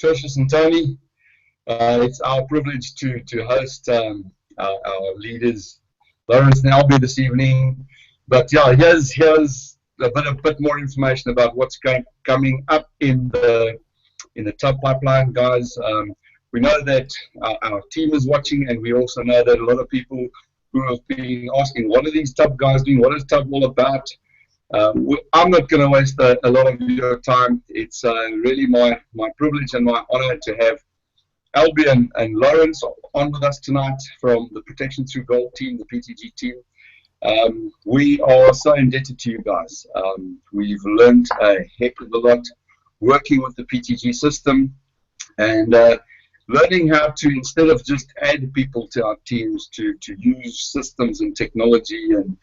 Tertius and Tony. It's our privilege to host our leaders, Lawrence and Albie, this evening. But yeah, here's a bit more information about what's coming up in the TUB pipeline, guys. We know that our team is watching, and we also know that a lot of people who have been asking, what are these TUB guys doing? What is TUB all about? I'm not going to waste a lot of your time. It's really my privilege and my honor to have Albie and Lawrence on with us tonight from the Protection Through Gold team, the PTG team. We are so indebted to you guys. We've learned a heck of a lot working with the PTG system, and learning how to, instead of just add people to our teams, to use systems and technology and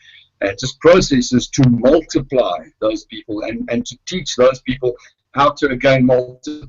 just processes to multiply those people and to teach those people how to again multiply.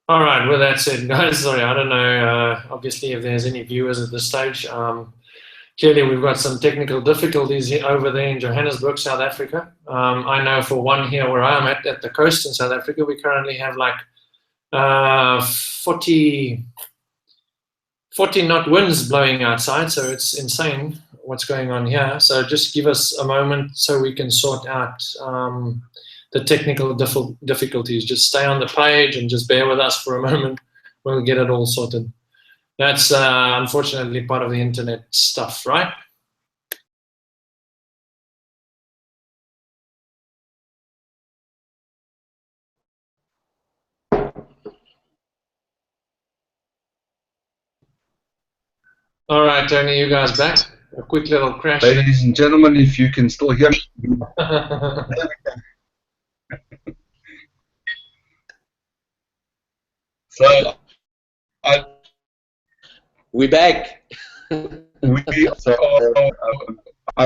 All right, with that said, guys, sorry, I don't know, obviously, if there's any viewers at this stage. Clearly, we've got some technical difficulties over there in Johannesburg, South Africa. I know for one here where I'm at the coast in South Africa, we currently have like 40 knot winds blowing outside, so it's insane what's going on here. So just give us a moment so we can sort out the technical difficulties. Just stay on the page and just bear with us for a moment. We'll get it all sorted. That's unfortunately part of the internet stuff, right? All right, Tony, you guys back? A quick little crash. Ladies and gentlemen, if you can still hear me. So, we're back. I'm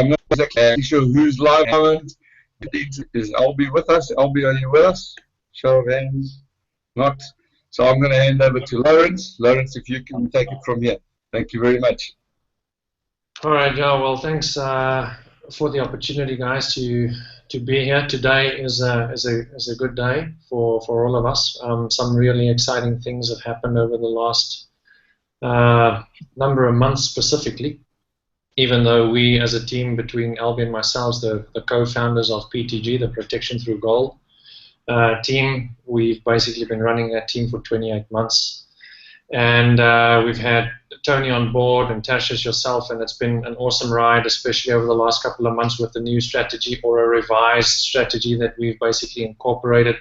not exactly sure who's live. Is Albie with us? Albie, are you with us? Show of hands. Not. So I'm going to hand over to Lawrence. Lawrence, if you can take it from here. Thank you very much. All right, yeah. Well, thanks for the opportunity, guys, to be here. Today is a good day for all of us. Some really exciting things have happened over the last number of months specifically, even though we as a team between Albie and myself, the co-founders of PTG, the Protection Through Gold team, we've basically been running that team for 28 months. And we've had Tony on board and Tertius, yourself, and it's been an awesome ride, especially over the last couple of months with the new strategy, or a revised strategy that we've basically incorporated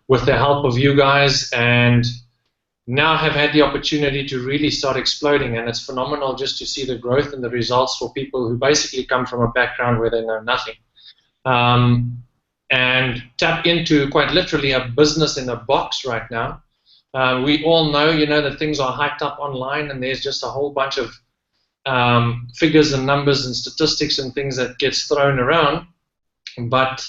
with the help of you guys, and now have had the opportunity to really start exploding. And it's phenomenal just to see the growth and the results for people who basically come from a background where they know nothing, and tap into quite literally a business in a box right now. We all know, that things are hyped up online, and there's just a whole bunch of figures and numbers and statistics and things that gets thrown around. But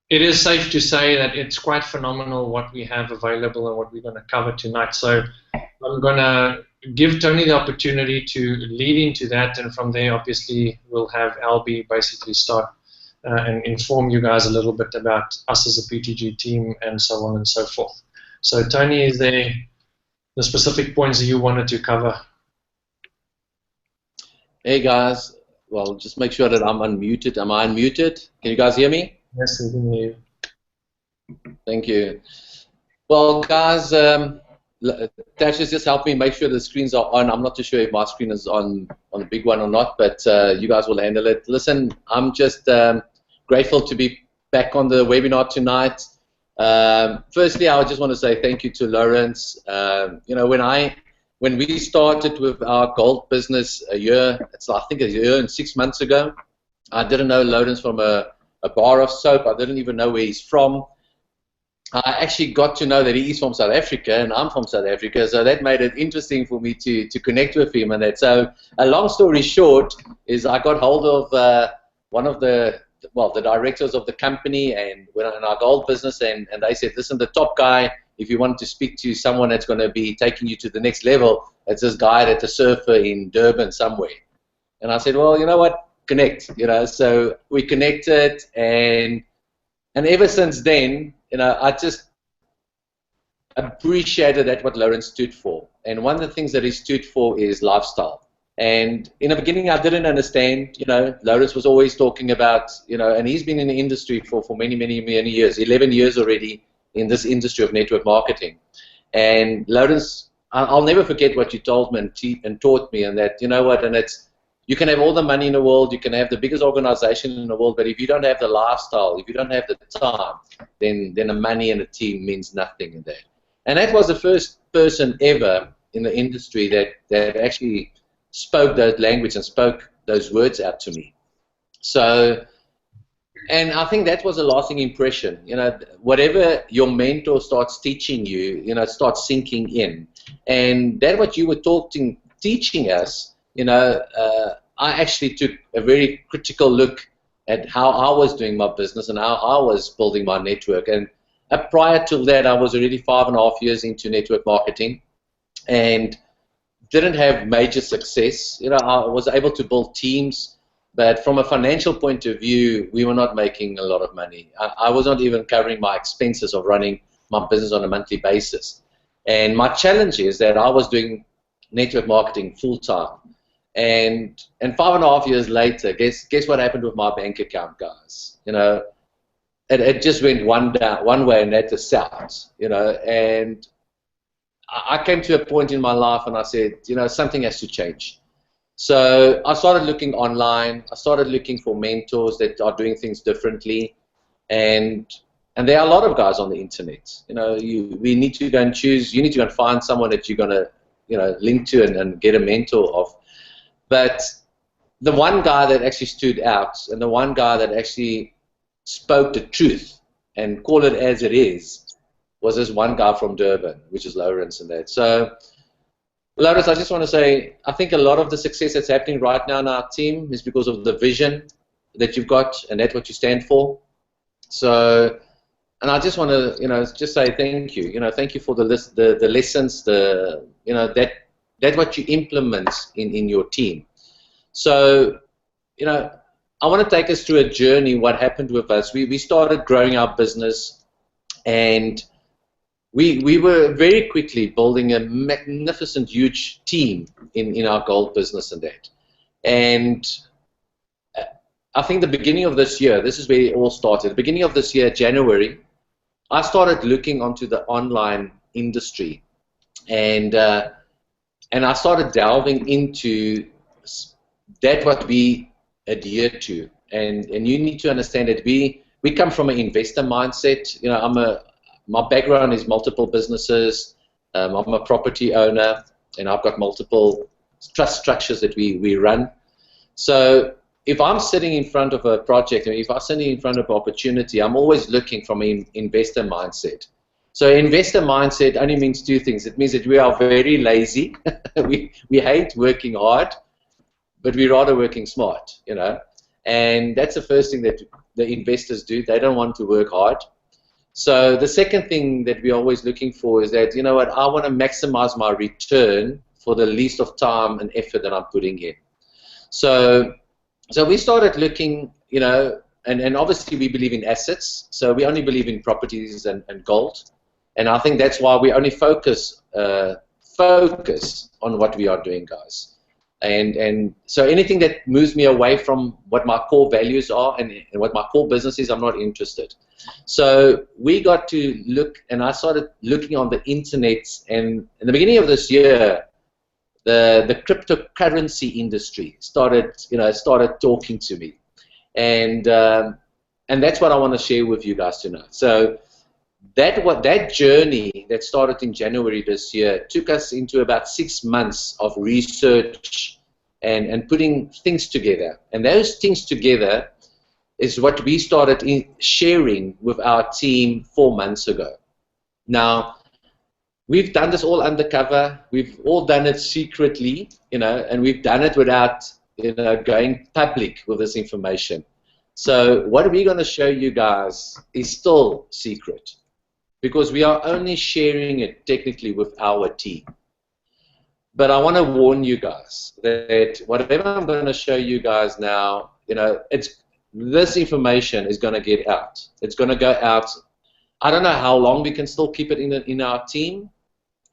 it is safe to say that it's quite phenomenal what we have available and what we're going to cover tonight. So I'm going to give Tony the opportunity to lead into that, and from there, obviously, we'll have Albie basically start and inform you guys a little bit about us as a PTG team and so on and so forth. So Tony, is there the specific points that you wanted to cover? Hey guys, well, just make sure that I'm unmuted. Am I unmuted? Can you guys hear me? Yes, we can hear you. Thank you. Well, guys, Tasha's just helped me make sure the screens are on. I'm not too sure if my screen is on the big one or not, but you guys will handle it. Listen, I'm just grateful to be back on the webinar tonight. Firstly, I just want to say thank you to Lawrence. You know, when we started with our gold business I think a year and 6 months ago, I didn't know Lawrence from a bar of soap. I didn't even know where he's from. I actually got to know that he is from South Africa and I'm from South Africa, so that made it interesting for me to connect with him and that. So a long story short is I got hold of one of the directors of the company and in our gold business, and they said, listen, the top guy, if you want to speak to someone that's going to be taking you to the next level, it's this guy that's a surfer in Durban somewhere. And I said, well, you know what, connect, you know. So we connected, and ever since then, you know, I just appreciated that what Lawrence stood for. And one of the things that he stood for is lifestyle. And in the beginning, I didn't understand. You know, Lawrence was always talking about, you know, and he's been in the industry for many, many, many years, 11 years already in this industry of network marketing. And Lawrence, I'll never forget what you told me and taught me, and that, you know what, and it's, you can have all the money in the world, you can have the biggest organization in the world, but if you don't have the lifestyle, if you don't have the time, then the money and the team means nothing in that. And that was the first person ever in the industry that actually spoke that language and spoke those words out to me. So, and I think that was a lasting impression. You know, whatever your mentor starts teaching you, you know, starts sinking in. And that what you were teaching us, you know, I actually took a very critical look at how I was doing my business and how I was building my network. And prior to that, I was already 5.5 years into network marketing and didn't have major success. You know, I was able to build teams, but from a financial point of view, we were not making a lot of money. I was not even covering my expenses of running my business on a monthly basis. And my challenge is that I was doing network marketing full-time. And 5.5 years later, guess what happened with my bank account, guys? You know, it just went one way and that is south, you know. And I came to a point in my life and I said, you know, something has to change. So I started looking online. I started looking for mentors that are doing things differently, and there are a lot of guys on the internet. You know, we need to go and choose. You need to go and find someone that you're gonna, you know, link to and get a mentor of. But the one guy that actually stood out, and the one guy that actually spoke the truth and called it as it is, was this one guy from Durban, which is Lawrence and that. So, Lawrence, I just want to say, I think a lot of the success that's happening right now in our team is because of the vision that you've got, and that's what you stand for. So, and I just want to, you know, just say thank you. You know, thank you for the lessons, you know, that's what you implement in your team. So, you know, I want to take us through a journey, what happened with us. We started growing our business, and we were very quickly building a magnificent, huge team in our gold business and that. And I think the beginning of this year, this is where it all started. The beginning of this year, January, I started looking onto the online industry, and I started delving into that what we adhere to. And you need to understand that we come from an investor mindset. You know, my background is multiple businesses. I'm a property owner, and I've got multiple trust structures that we run. So if I'm sitting in front of a project, and if I'm sitting in front of an opportunity, I'm always looking from an investor mindset. So investor mindset only means two things. It means that we are very lazy. we hate working hard, but we're rather working smart, you know. And that's the first thing that the investors do. They don't want to work hard. So the second thing that we're always looking for is that, you know what, I want to maximize my return for the least of time and effort that I'm putting in. So we started looking, you know, and obviously we believe in assets. So we only believe in properties and gold. And I think that's why we only focus on what we are doing, guys. And so anything that moves me away from what my core values are and what my core business is, I'm not interested. So we got to look, and I started looking on the internet, and in the beginning of this year, the cryptocurrency industry started talking to me, and that's what I want to share with you guys tonight. So that journey that started in January this year took us into about 6 months of research and putting things together. And those things together is what we started sharing with our team 4 months ago. Now, we've done this all undercover. We've all done it secretly, you know, and we've done it without, you know, going public with this information. So what we're going to show you guys is still secret, because we are only sharing it technically with our team. But I want to warn you guys that whatever I'm going to show you guys now, you know, this information is going to get out. It's going to go out. I don't know how long we can still keep it in our team,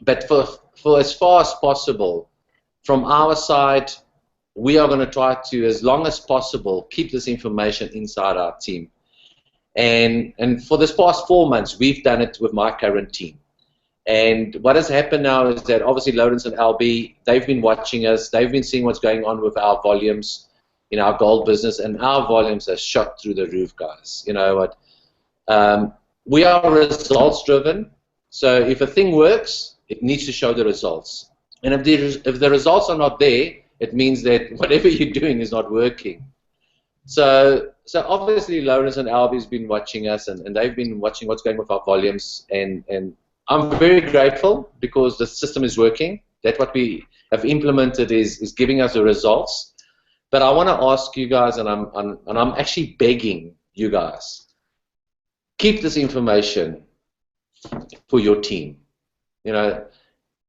but for as far as possible, from our side, we are going to try to, as long as possible, keep this information inside our team. And for this past 4 months, we've done it with my current team. And what has happened now is that obviously Lawrence and LB, they've been watching us. They've been seeing what's going on with our volumes in our gold business, and our volumes have shot through the roof, guys. You know what? We are results driven. So if a thing works, it needs to show the results. And if the results are not there, it means that whatever you're doing is not working. So obviously Lawrence and Albie has been watching us, and they've been watching what's going with our volumes, and I'm very grateful because the system is working. That what we have implemented is giving us the results. But I want to ask you guys, and I'm actually begging you guys, keep this information for your team. You know,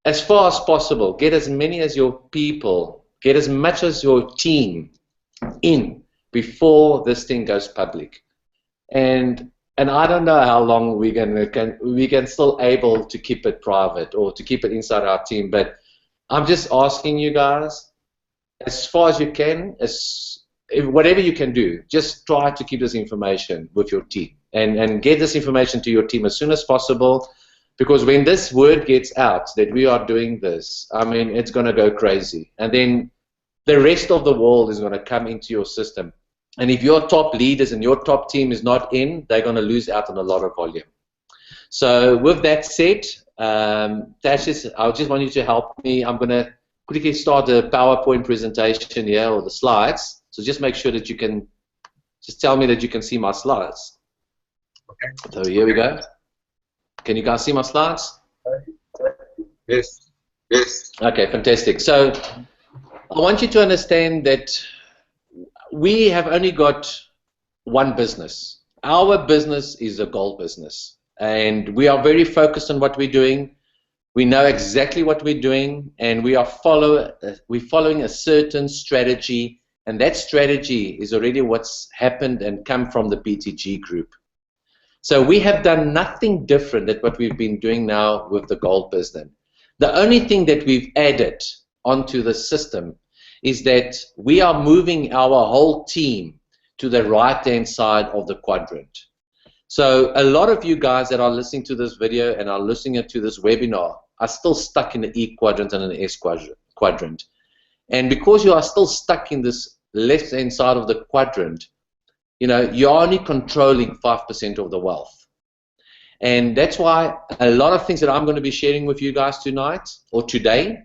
as far as possible, get as many as your people, get as much as your team in before this thing goes public. And I don't know how long we can still able to keep it private or to keep it inside our team, but I'm just asking you guys, as far as you can, whatever you can do, just try to keep this information with your team and get this information to your team as soon as possible, because when this word gets out that we are doing this, I mean, it's going to go crazy. And then the rest of the world is going to come into your system. And if your top leaders and your top team is not in, they're going to lose out on a lot of volume. So with that said, Tashish, I just want you to help me. I'm going to quickly start the PowerPoint presentation here, or the slides. So just make sure that you can, just tell me that you can see my slides. Okay. So here we go. Can you guys see my slides? Yes. Yes. Okay, fantastic. So I want you to understand that we have only got one business. Our business is a gold business, and we are very focused on what we're doing. We know exactly what we're doing, and we're following a certain strategy, and that strategy is already what's happened and come from the BTG group. So we have done nothing different than what we've been doing now with the gold business. The only thing that we've added onto the system is that we are moving our whole team to the right-hand side of the quadrant. So a lot of you guys that are listening to this video and are listening to this webinar are still stuck in the E quadrant and the S quadrant. And because you are still stuck in this left-hand side of the quadrant, you know, you're only controlling 5% of the wealth. And that's why a lot of things that I'm going to be sharing with you guys tonight or today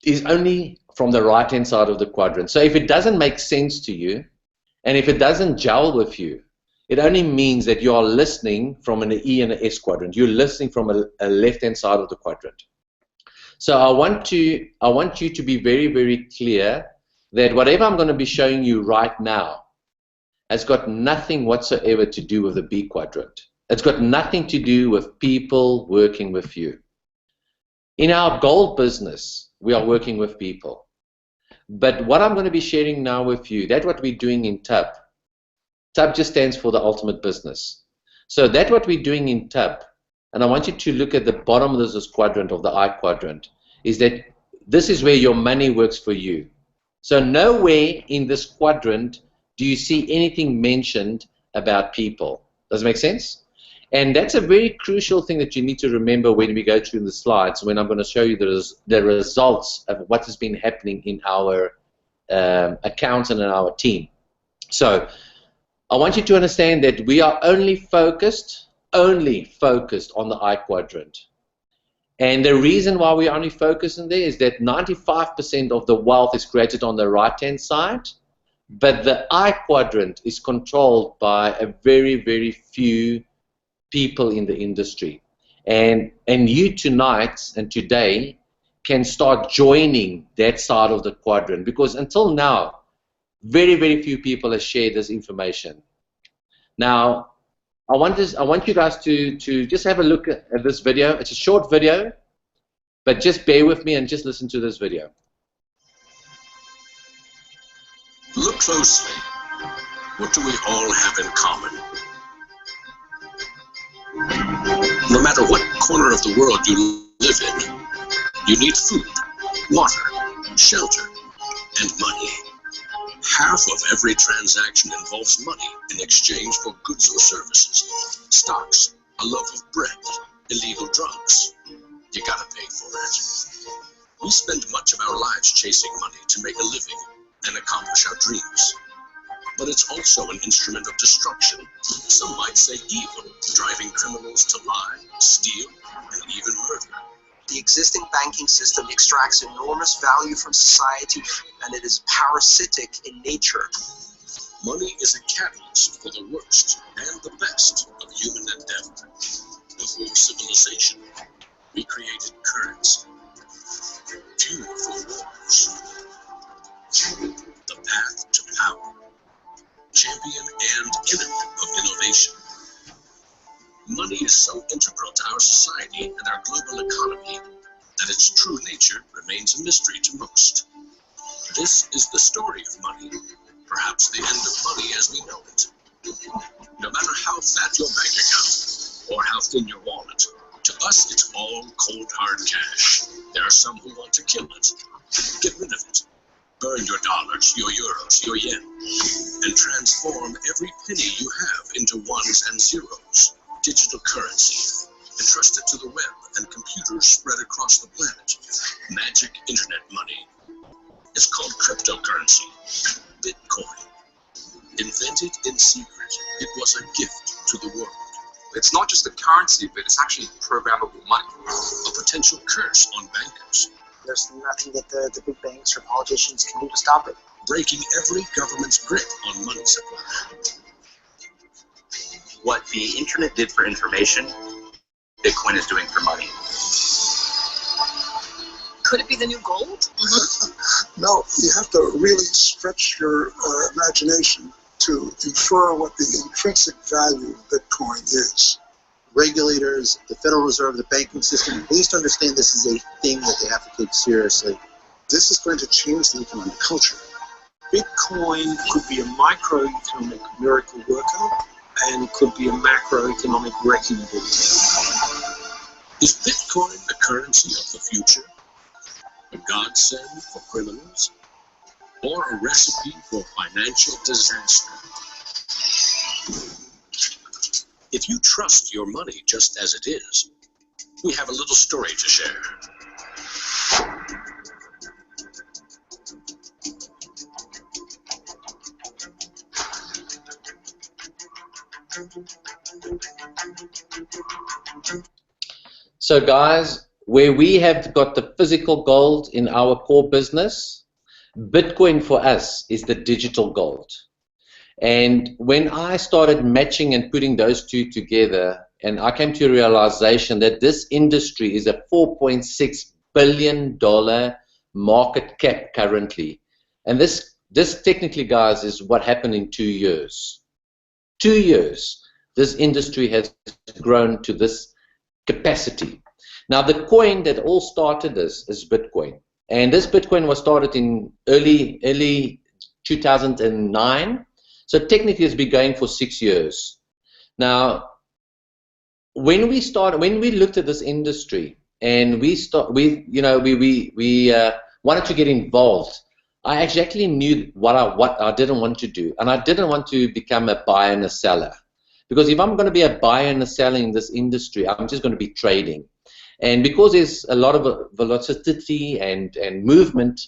is only from the right-hand side of the quadrant. So if it doesn't make sense to you, and if it doesn't gel with you, it only means that you are listening from an E and an S quadrant. You're listening from a left-hand side of the quadrant. So I want you to be very, very clear that whatever I'm going to be showing you right now has got nothing whatsoever to do with the B quadrant. It's got nothing to do with people working with you. In our gold business, we are working with people. But what I'm going to be sharing now with you, that's what we're doing in TUB. TUB just stands for the ultimate business. So that's what we're doing in TUB. And I want you to look at the bottom of this quadrant, of the I quadrant, is that this is where your money works for you. So nowhere in this quadrant do you see anything mentioned about people. Does it make sense? And that's a very crucial thing that you need to remember when we go through the slides, when I'm going to show you the results of what has been happening in our accounts and in our team. So I want you to understand that we are only focused on the I quadrant. And the reason why we only focus on there is that 95% of the wealth is created on the right-hand side, but the I quadrant is controlled by a very, very few people in the industry. And you tonight and today can start joining that side of the quadrant, because until now, very, very few people have shared this information. Now, I want you guys to just have a look at this video. It's a short video, but just bear with me and just listen to this video. Look closely. What do we all have in common? No matter what corner of the world you live in, you need food, water, shelter, and money. Half of every transaction involves money in exchange for goods or services, stocks, a loaf of bread, illegal drugs. You gotta pay for it. We spend much of our lives chasing money to make a living and accomplish our dreams. But it's also an instrument of destruction. Some might say evil, driving criminals to lie, steal, and even murder. The existing banking system extracts enormous value from society, and it is parasitic in nature. Money is a catalyst for the worst and the best of human endeavor. Before civilization, we created currency, fuel for wars, the path to power, champion and enemy of innovation. Money is so integral to our society and our global economy that its true nature remains a mystery to most. This is the story of money, perhaps the end of money as we know it. No matter how fat your bank account or how thin your wallet, to us it's all cold hard cash. There are some who want to kill it. Get rid of it. Burn your dollars, your euros, your yen, and transform every penny you have into ones and zeros. Digital currency, entrusted to the web and computers spread across the planet. Magic internet money. It's called cryptocurrency, Bitcoin. Invented in secret, it was a gift to the world. It's not just a currency, but it's actually programmable money. A potential curse on bankers. There's nothing that the big banks or politicians can do to stop it. Breaking every government's grip on money supply. What the internet did for information, Bitcoin is doing for money. Could it be the new gold? No, you have to really stretch your imagination to infer what the intrinsic value of Bitcoin is. Regulators, the Federal Reserve, the banking system, they used to understand this is a thing that they have to take seriously. This is going to change the economic culture. Bitcoin could be a microeconomic miracle worker and could be a macroeconomic wrecking ball. Is Bitcoin the currency of the future? A godsend for criminals? Or a recipe for financial disaster? If you trust your money just as it is, we have a little story to share. So guys, where we have got the physical gold in our core business, Bitcoin for us is the digital gold. And when I started matching and putting those two together, and I came to a realization that this industry is a $4.6 billion market cap currently. And this this technically, guys, is what happened in 2 years. 2 years, this industry has grown to this capacity. Now, the coin that all started this is Bitcoin. And this Bitcoin was started in early 2009. So technically, it's been going for 6 years. Now, when we looked at this industry and we wanted to get involved, I actually knew what I didn't want to do, and I didn't want to become a buyer and a seller, because if I'm going to be a buyer and a seller in this industry, I'm just going to be trading. And because there's a lot of velocity and movement,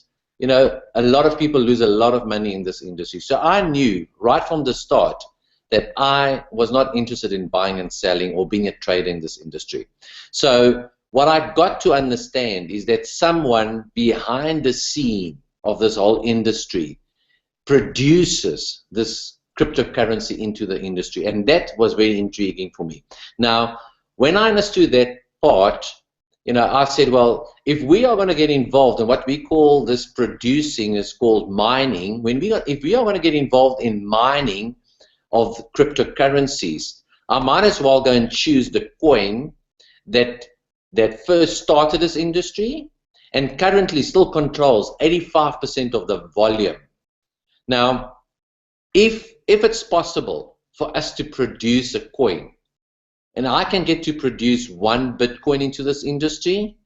a lot of people lose a lot of money in this industry. So I knew right from the start that I was not interested in buying and selling or being a trader in this industry. So what I got to understand is that someone behind the scene of this whole industry produces this cryptocurrency into the industry, and that was very intriguing for me. Now, when I understood that part, I said, well, if we are going to get involved in what we call this producing is called mining, if we are going to get involved in mining of cryptocurrencies, I might as well go and choose the coin that first started this industry and currently still controls 85% of the volume. Now, if it's possible for us to produce a coin, and I can get to produce 1 Bitcoin into this industry,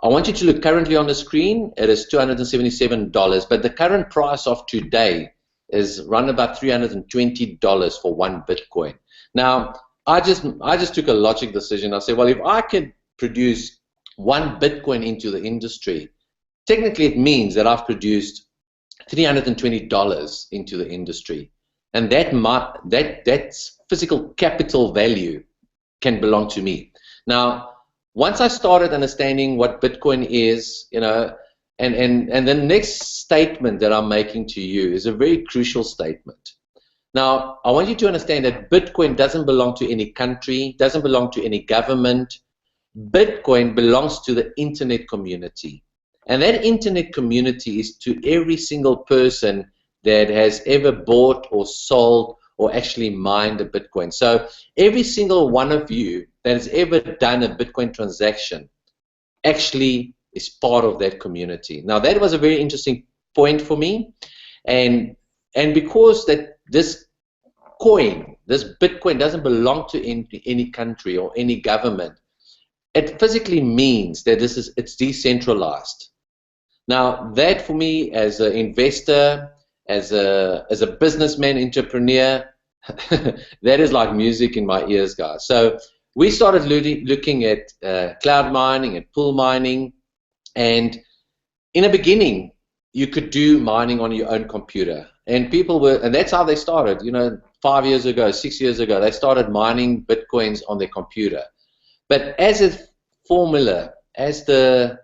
I want you to look currently on the screen. It is $277, but the current price of today is around about $320 for 1 Bitcoin. Now, I just took a logic decision. I said, well, if I can produce 1 Bitcoin into the industry, technically it means that I've produced $320 into the industry, and that's physical capital value can belong to me. Now, once I started understanding what Bitcoin is, and the next statement that I'm making to you is a very crucial statement. Now, I want you to understand that Bitcoin doesn't belong to any country, doesn't belong to any government. Bitcoin belongs to the internet community. And that internet community is to every single person that has ever bought or sold or actually mined a Bitcoin. So every single one of you that has ever done a Bitcoin transaction actually is part of that community. Now, that was a very interesting point for me. And because that this coin, this Bitcoin doesn't belong to any country or any government, it physically means that it's decentralized. Now, that for me as an investor, as a businessman, entrepreneur, that is like music in my ears, guys. So we started looking at cloud mining and pool mining, and in the beginning, you could do mining on your own computer, and that's how they started. 5 years ago, 6 years ago, they started mining Bitcoins on their computer. But as a formula, as the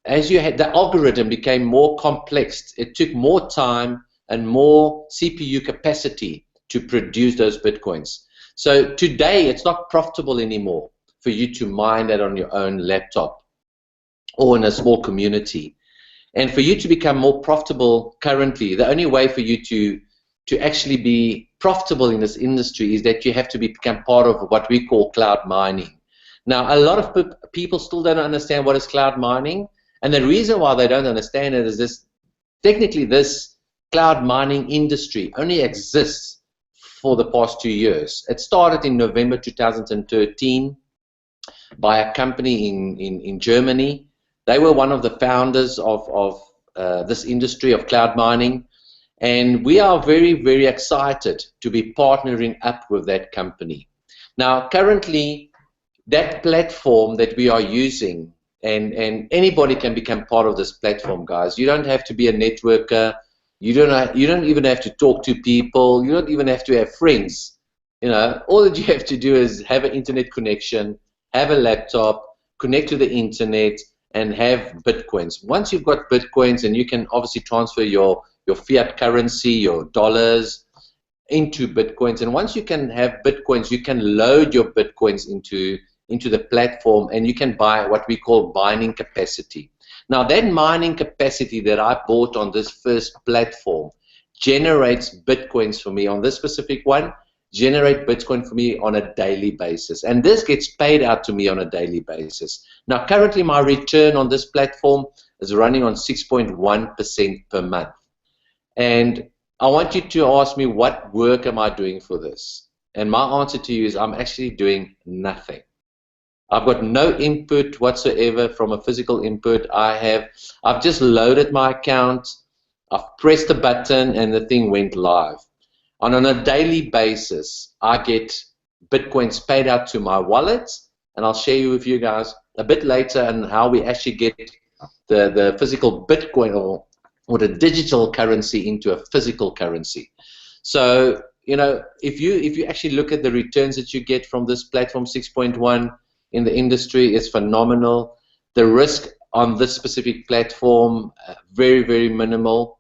algorithm became more complex, it took more time and more CPU capacity to produce those Bitcoins. So today, it's not profitable anymore for you to mine that on your own laptop or in a small community. And for you to become more profitable currently, the only way for you to actually be profitable in this industry is that you have to become part of what we call cloud mining. Now, a lot of people still don't understand what is cloud mining, and the reason why they don't understand it is technically this cloud mining industry only exists for the past 2 years. It started in November 2013 by a company in Germany. They were one of the founders of this industry of cloud mining, and we are very, very excited to be partnering up with that company. Now, currently, that platform that we are using, and anybody can become part of this platform, guys. You don't have to be a networker. You don't even have to talk to people. You don't even have to have friends. All that you have to do is have an internet connection, have a laptop, connect to the internet, and have Bitcoins. Once you've got Bitcoins, and you can obviously transfer your fiat currency, your dollars, into Bitcoins. And once you can have Bitcoins, you can load your Bitcoins into the platform, and you can buy what we call mining capacity. Now, that mining capacity that I bought on this first platform generates Bitcoins for me on this specific one, generate Bitcoin for me on a daily basis. And this gets paid out to me on a daily basis. Now, currently my return on this platform is running on 6.1% per month. And I want you to ask me, what work am I doing for this? And my answer to you is I'm actually doing nothing. I've got no input whatsoever from a physical input. I've just loaded my account, I've pressed a button, and the thing went live. And on a daily basis, I get Bitcoins paid out to my wallet, and I'll share with you guys a bit later on how we actually get the physical Bitcoin or the digital currency into a physical currency. So, you know, if you actually look at the returns that you get from this platform, 6.1 in the industry is phenomenal. The risk on this specific platform, very, very minimal,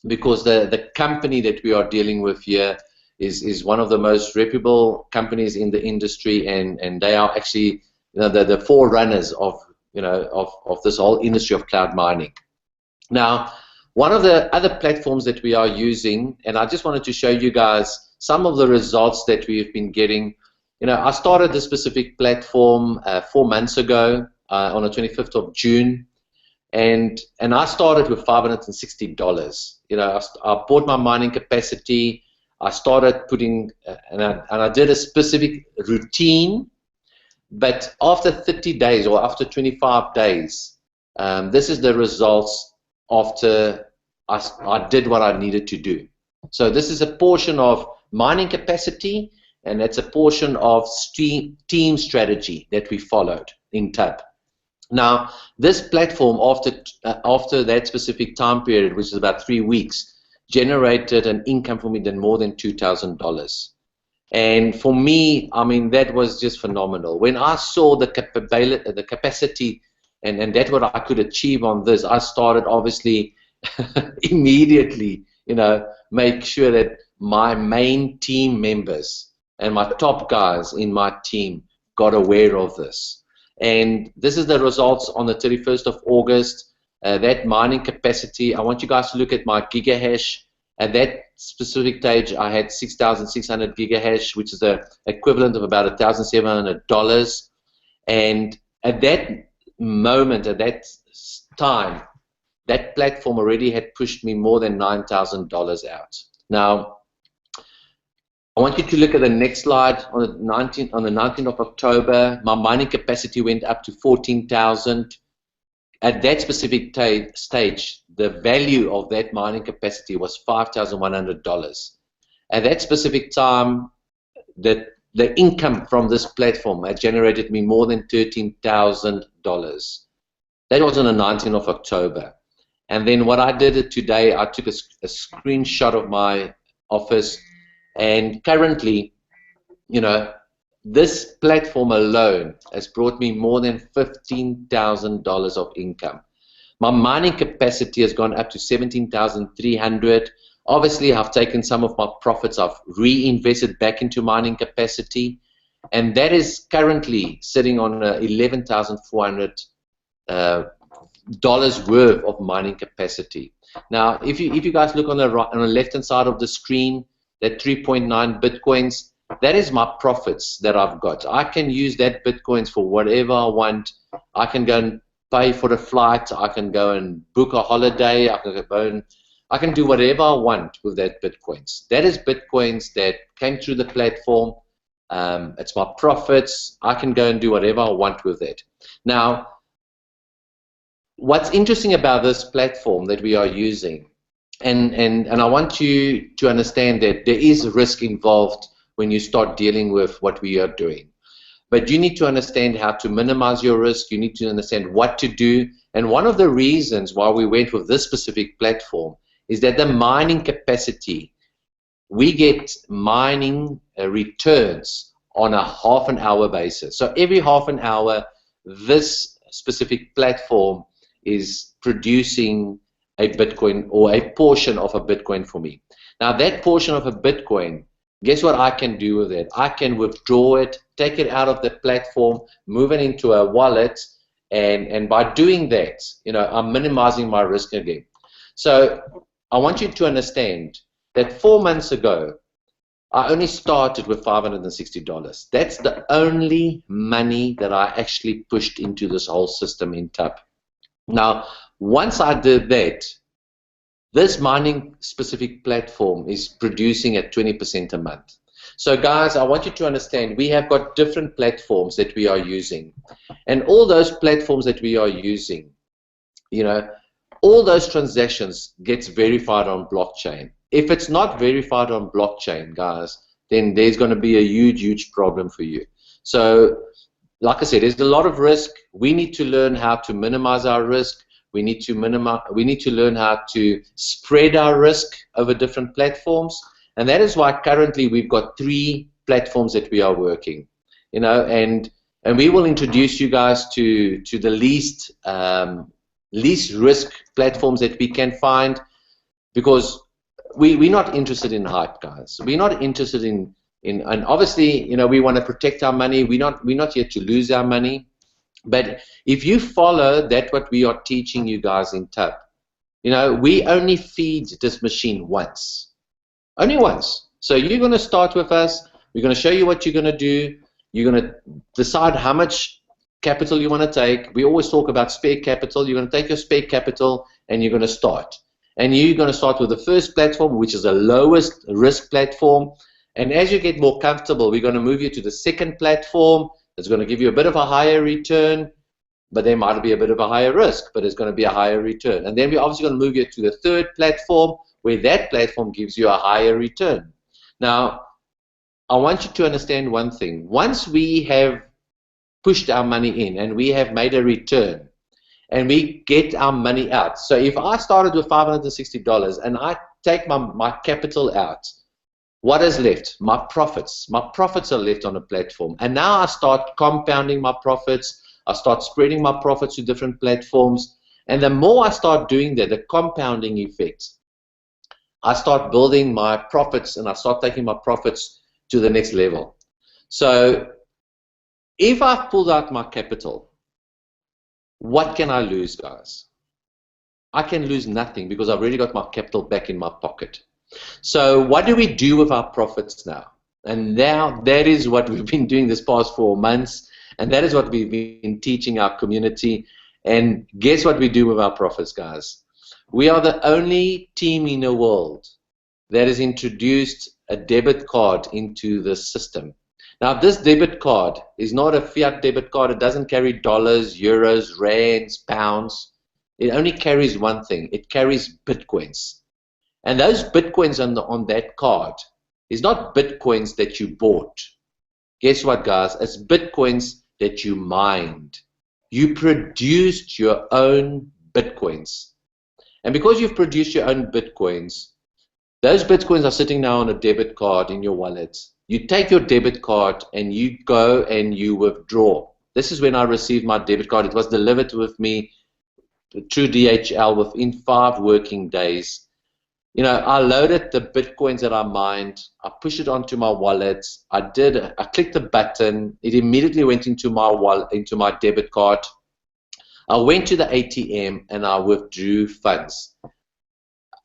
because the company that we are dealing with here is one of the most reputable companies in the industry, and they are actually, you know, the forerunners of, you know, of this whole industry of cloud mining. Now, one of the other platforms that we are using, and I just wanted to show you guys some of the results that we have been getting. You know, I started this specific platform 4 months ago on the 25th of June, and I started with $560. You know, I bought my mining capacity. I started putting, and I did a specific routine. But after 30 days or after 25 days, this is the results after I did what I needed to do. So this is a portion of mining capacity, and it's a portion of team strategy that we followed in TAP. Now, this platform, after that specific time period, which is about 3 weeks, generated an income for me than more than $2,000. And for me, I mean, that was just phenomenal. When I saw the capacity and that's what I could achieve on this, I started obviously immediately, you know, make sure that my main team members and my top guys in my team got aware of this. And this is the results on the 31st of August. That mining capacity, I want you guys to look at my gigahash. At that specific stage, I had 6,600 gigahash, which is the equivalent of about $1,700. And at that moment, at that time, that platform already had pushed me more than $9,000 out. Now, I want you to look at the next slide. On the 19th of October, my mining capacity went up to 14,000. At that specific stage, the value of that mining capacity was $5,100. At that specific time, the income from this platform had generated me more than $13,000. That was on the 19th of October. And then what I did today, I took a screenshot of my office, and currently, you know, this platform alone has brought me more than $15,000 of income. My mining capacity has gone up to 17,300. Obviously, I've taken some of my profits, I've reinvested back into mining capacity, and that is currently sitting on $11,400 worth of mining capacity. Now, if you guys look on the left-hand side of the screen, that 3.9 Bitcoins, that is my profits that I've got. I can use that Bitcoins for whatever I want. I can go and pay for the flight. I can go and book a holiday. I can do whatever I want with that Bitcoins. That is Bitcoins that came through the platform. It's my profits. I can go and do whatever I want with it. Now, what's interesting about this platform that we are using, and I want you to understand that there is risk involved when you start dealing with what we are doing. But you need to understand how to minimize your risk. You need to understand what to do. And one of the reasons why we went with this specific platform is that the mining capacity, we get mining returns on a half-an-hour basis. So every half an hour, this specific platform is producing a Bitcoin or a portion of a Bitcoin for me. Now, that portion of a Bitcoin, guess what I can do with it? I can withdraw it, take it out of the platform, move it into a wallet, and by doing that, you know, I'm minimizing my risk again. So I want you to understand that 4 months ago, I only started with $560. That's the only money that I actually pushed into this whole system in TUP. Now, once I did that, this mining specific platform is producing at 20% a month. So guys, I want you to understand we have got different platforms that we are using. And all those platforms that we are using, you know, all those transactions gets verified on blockchain. If it's not verified on blockchain, guys, then there's going to be a huge, huge problem for you. So, like I said, there's a lot of risk. We need to learn how to minimize our risk. We need to learn how to spread our risk over different platforms. And that is why currently we've got 3 platforms that we are working. You know, and we will introduce you guys to the least risk platforms that we can find, because we're not interested in hype, guys. We're not interested in and obviously, you know, we want to protect our money. We're not here to lose our money. But if you follow that what we are teaching you guys in TUP, you know, we only feed this machine once. Only once. So you're going to start with us. We're going to show you what you're going to do. You're going to decide how much capital you want to take. We always talk about spare capital. You're going to take your spare capital and you're going to start. And you're going to start with the first platform, which is the lowest risk platform. And as you get more comfortable, we're going to move you to the second platform. It's going to give you a bit of a higher return, but there might be a bit of a higher risk, but it's going to be a higher return. And then we're obviously going to move you to the third platform, where that platform gives you a higher return. Now, I want you to understand one thing. Once we have pushed our money in and we have made a return and we get our money out. So if I started with $560 and I take my capital out, what is left? My profits. My profits are left on a platform. And now I start compounding my profits. I start spreading my profits to different platforms. And the more I start doing that, the compounding effect, I start building my profits and I start taking my profits to the next level. So if I've pulled out my capital, what can I lose, guys? I can lose nothing because I've already got my capital back in my pocket. So what do we do with our profits now? And now that is what we've been doing this past 4 months, and that is what we've been teaching our community. And guess what we do with our profits, guys? We are the only team in the world that has introduced a debit card into the system. Now, this debit card is not a fiat debit card. It doesn't carry dollars, euros, rands, pounds. It only carries one thing. It carries bitcoins. And those bitcoins on that card is not bitcoins that you bought. Guess what, guys? It's bitcoins that you mined. You produced your own bitcoins. And because you've produced your own bitcoins, those bitcoins are sitting now on a debit card in your wallet. You take your debit card and you go and you withdraw. This is when I received my debit card. It was delivered with me through DHL within 5 working days. You know, I loaded the bitcoins that I mined. I pushed it onto my wallet. I clicked the button. It immediately went into my wallet, into my debit card. I went to the ATM and I withdrew funds.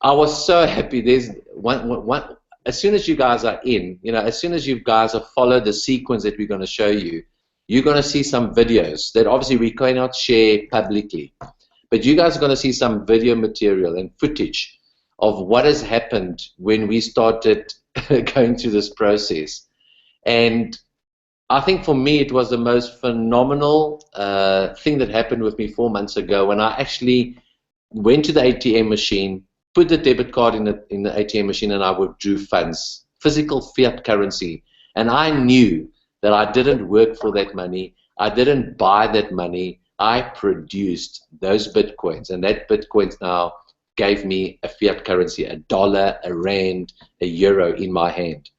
I was so happy. There's one. As soon as you guys are in, you know, as soon as you guys have followed the sequence that we're going to show you, you're going to see some videos that obviously we cannot share publicly. But you guys are going to see some video material and footage of what has happened when we started going through this process. And I think for me it was the most phenomenal thing that happened with me 4 months ago when I actually went to the ATM machine, put the debit card in the ATM machine, and I withdrew funds, physical fiat currency. And I knew that I didn't work for that money. I didn't buy that money. I produced those bitcoins, and that bitcoins now gave me a fiat currency, a dollar, a rand, a euro in my hand.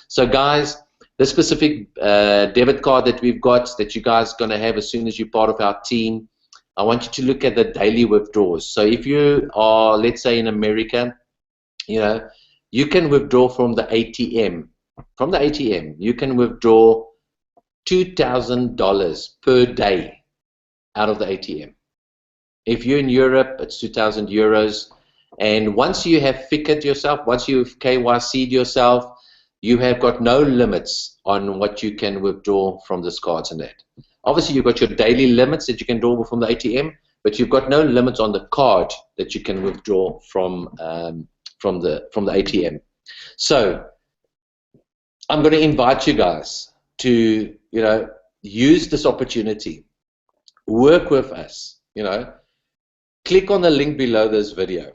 So guys, the specific debit card that we've got that you guys are going to have as soon as you're part of our team, I want you to look at the daily withdrawals. So if you are, let's say in America, you know, you can withdraw from the ATM. From the ATM, you can withdraw $2,000 per day. out of the ATM. If you're in Europe, it's 2,000 euros. And once you have figured yourself, once you've KYC'd yourself, you have got no limits on what you can withdraw from this cards and that. Obviously, you've got your daily limits that you can draw from the ATM, but you've got no limits on the card that you can withdraw from the ATM. So I'm going to invite you guys to, you know, use this opportunity, work with us, you know, click on the link below this video,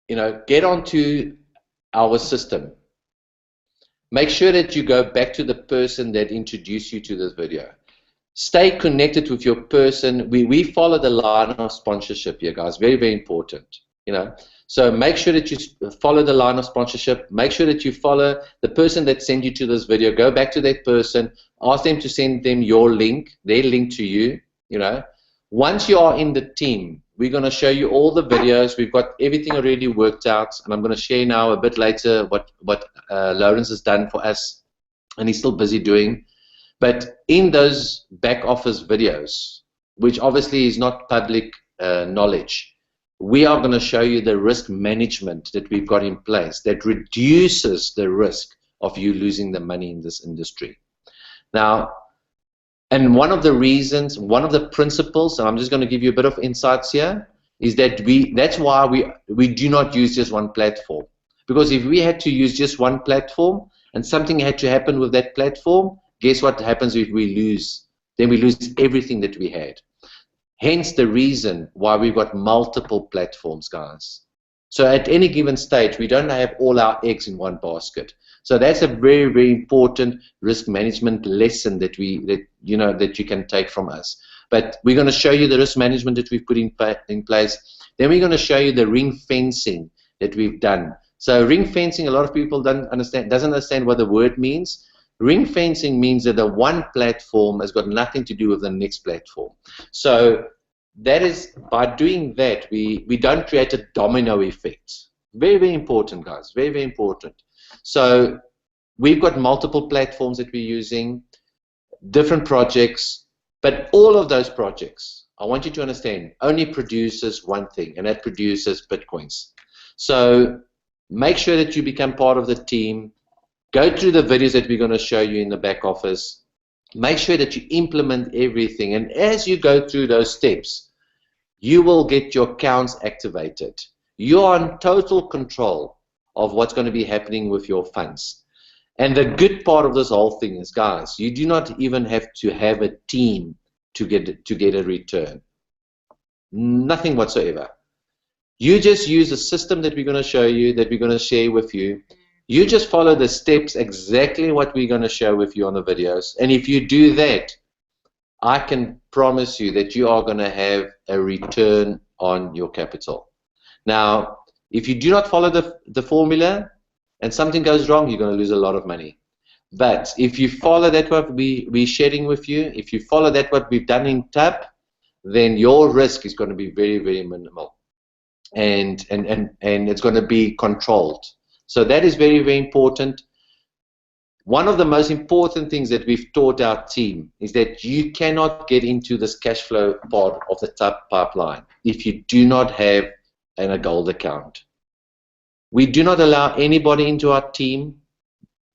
you know, get onto our system. Make sure that you go back to the person that introduced you to this video. Stay connected with your person. We follow the line of sponsorship here, guys. Very, very important, you know. So make sure that you follow the line of sponsorship. Make sure that you follow the person that sent you to this video. Go back to that person. Ask them to send them your link, their link to you, you know. Once you are in the team, we're going to show you all the videos. We've got everything already worked out, and I'm going to share now a bit later what Lawrence has done for us, and he's still busy doing. But in those back office videos, which obviously is not public knowledge, we are going to show you the risk management that we've got in place that reduces the risk of you losing the money in this industry. Now, and one of the reasons, one of the principles, and I'm just going to give you a bit of insights here, is that that's why we do not use just one platform. Because if we had to use just one platform and something had to happen with that platform, guess what happens if we lose? Then we lose everything that we had. Hence the reason why we've got multiple platforms, guys. So at any given stage, we don't have all our eggs in one basket. So that's a very, very important risk management lesson that you can take from us. But we're going to show you the risk management that we've put in place. Then we're going to show you the ring fencing that we've done. So ring fencing, a lot of people doesn't understand what the word means. Ring fencing means that the one platform has got nothing to do with the next platform. So that is, by doing that, we don't create a domino effect. Very, very important, guys. Very, very important. So we've got multiple platforms that we're using, different projects, but all of those projects, I want you to understand, only produces one thing, and that produces Bitcoins. So make sure that you become part of the team. Go through the videos that we're going to show you in the back office. Make sure that you implement everything. And as you go through those steps, you will get your accounts activated. You're in total control of what's going to be happening with your funds. And the good part of this whole thing is, guys, you do not even have to have a team to get a return. Nothing whatsoever. You just use a system that we're going to show you, that we're going to share with you. You just follow the steps exactly what we're going to show with you on the videos. And if you do that, I can promise you that you are going to have a return on your capital. Now, if you do not follow the formula and something goes wrong, you're going to lose a lot of money. But if you follow that what we're sharing with you, if you follow that what we've done in TAP, then your risk is going to be very, very minimal. And it's going to be controlled. So that is very, very important. One of the most important things that we've taught our team is that you cannot get into this cash flow part of the TAP pipeline if you do not have a gold account. We do not allow anybody into our team,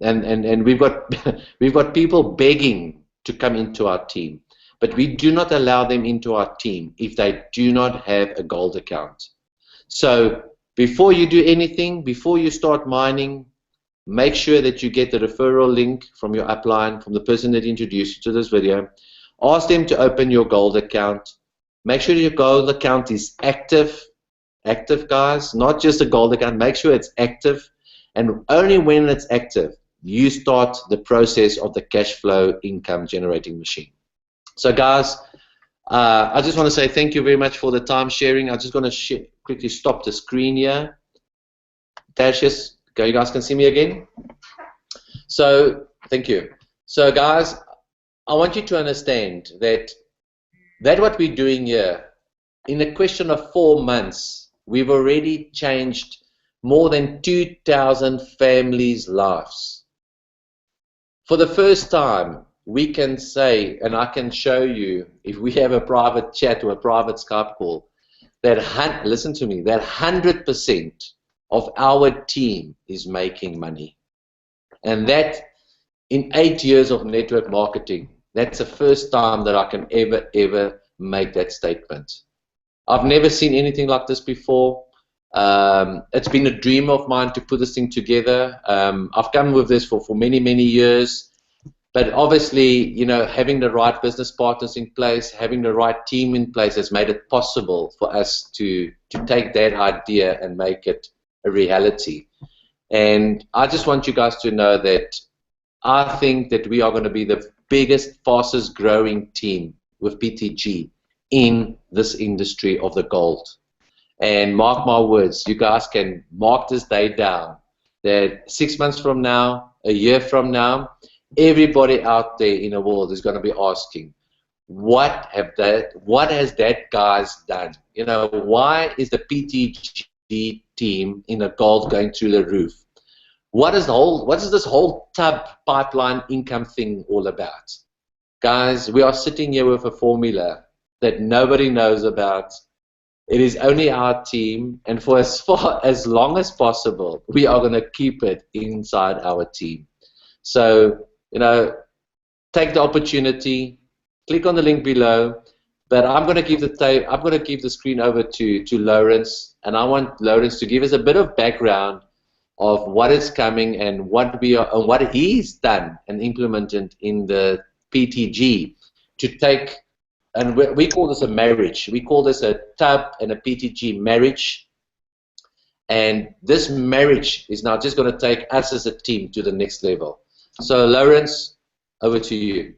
and we've got people begging to come into our team, but we do not allow them into our team if they do not have a gold account. So before you do anything, before you start mining, make sure that you get the referral link from your upline, from the person that introduced you to this video. Ask them to open your gold account. Make sure your gold account is active. Active, guys, not just a gold account. Make sure it's active. And only when it's active, you start the process of the cash flow income generating machine. So, guys, I just want to say thank you very much for the time sharing. I'm just going to quickly stop the screen here. Dashes, you guys can see me again? So, thank you. So, guys, I want you to understand that what we're doing here, in a question of 4 months, we've already changed more than 2,000 families' lives. For the first time, we can say, and I can show you, if we have a private chat or a private Skype call, that, listen to me, that 100% of our team is making money. And that, in 8 years of network marketing, that's the first time that I can ever make that statement. I've never seen anything like this before. It's been a dream of mine to put this thing together. I've come with this for many years. But obviously, you know, having the right business partners in place, having the right team in place has made it possible for us to take that idea and make it a reality. And I just want you guys to know that I think that we are going to be the biggest, fastest growing team with PTG in this industry of the gold. And mark my words, you guys can mark this day down, that 6 months from now, a year from now, everybody out there in the world is going to be asking, what has that guy's done? You know, why is the PTG team in the gold going through the roof? What is this whole tub pipeline income thing all about? Guys, we are sitting here with a formula that nobody knows about. It is only our team, and for as long as possible, we are going to keep it inside our team. So, you know, take the opportunity, click on the link below. But I'm going to give the screen over to Lawrence, and I want Lawrence to give us a bit of background of what is coming and what he's done and implemented in the PTG to take. And we call this a marriage. We call this a TUB and a PTG marriage. And this marriage is now just going to take us as a team to the next level. So, Lawrence, over to you.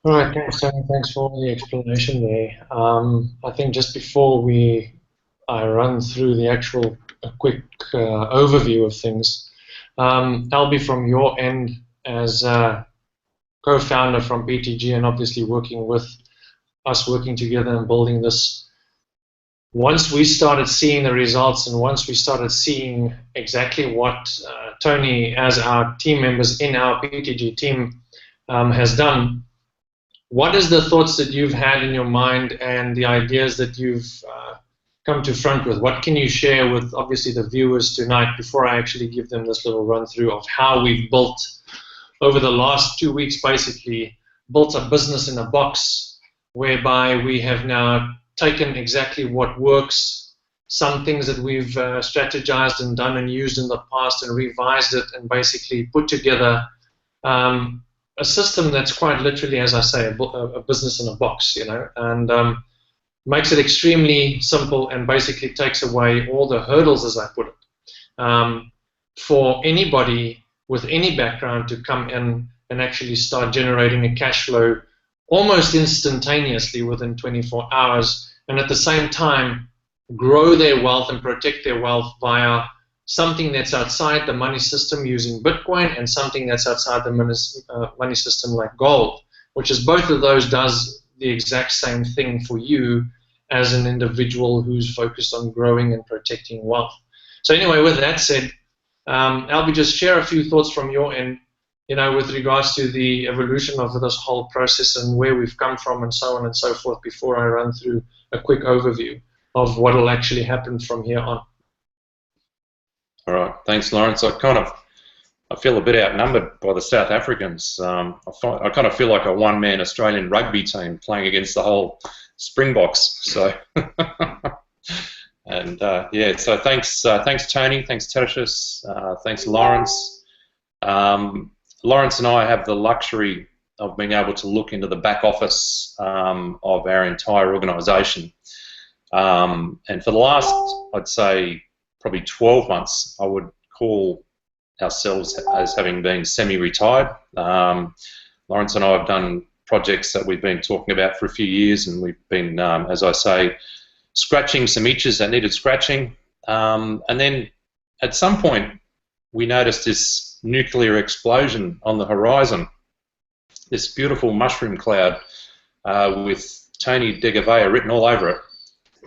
All right, thanks, Tony. Thanks for all the explanation there. I think just before I run through the actual quick overview of things, Albie, from your end as co-founder from PTG and obviously working together and building this. Once we started seeing the results and once we started seeing exactly what Tony, as our team members in our PTG team, has done, what is the thoughts that you've had in your mind and the ideas that you've come to front with? What can you share with, obviously, the viewers tonight before I actually give them this little run-through of how we've built, over the last 2 weeks, basically, built a business in a box whereby we have now taken exactly what works, some things that we've strategized and done and used in the past and revised it and basically put together a system that's quite literally, as I say, a business in a box, you know, and makes it extremely simple and basically takes away all the hurdles, as I put it, for anybody with any background to come in and actually start generating a cash flow almost instantaneously within 24 hours, and at the same time grow their wealth and protect their wealth via something that's outside the money system using Bitcoin and something that's outside the money system like gold, which is both of those does the exact same thing for you as an individual who's focused on growing and protecting wealth. So anyway, with that said, Albie, just share a few thoughts from your end, you know, with regards to the evolution of this whole process and where we've come from and so on and so forth before I run through a quick overview of what will actually happen from here on. All right, thanks, Lawrence. I feel a bit outnumbered by the South Africans. I kind of feel like a one-man Australian rugby team playing against the whole Springboks. So, and yeah, so thanks Tony, thanks Tertius, thanks Lawrence. Lawrence and I have the luxury of being able to look into the back office of our entire organisation, and for the last, I'd say, probably 12 months, I would call ourselves as having been semi-retired. Lawrence and I have done projects that we've been talking about for a few years, and we've been, as I say, scratching some itches that needed scratching. And then at some point, we noticed this nuclear explosion on the horizon, this beautiful mushroom cloud with Tony de Gouveia written all over it.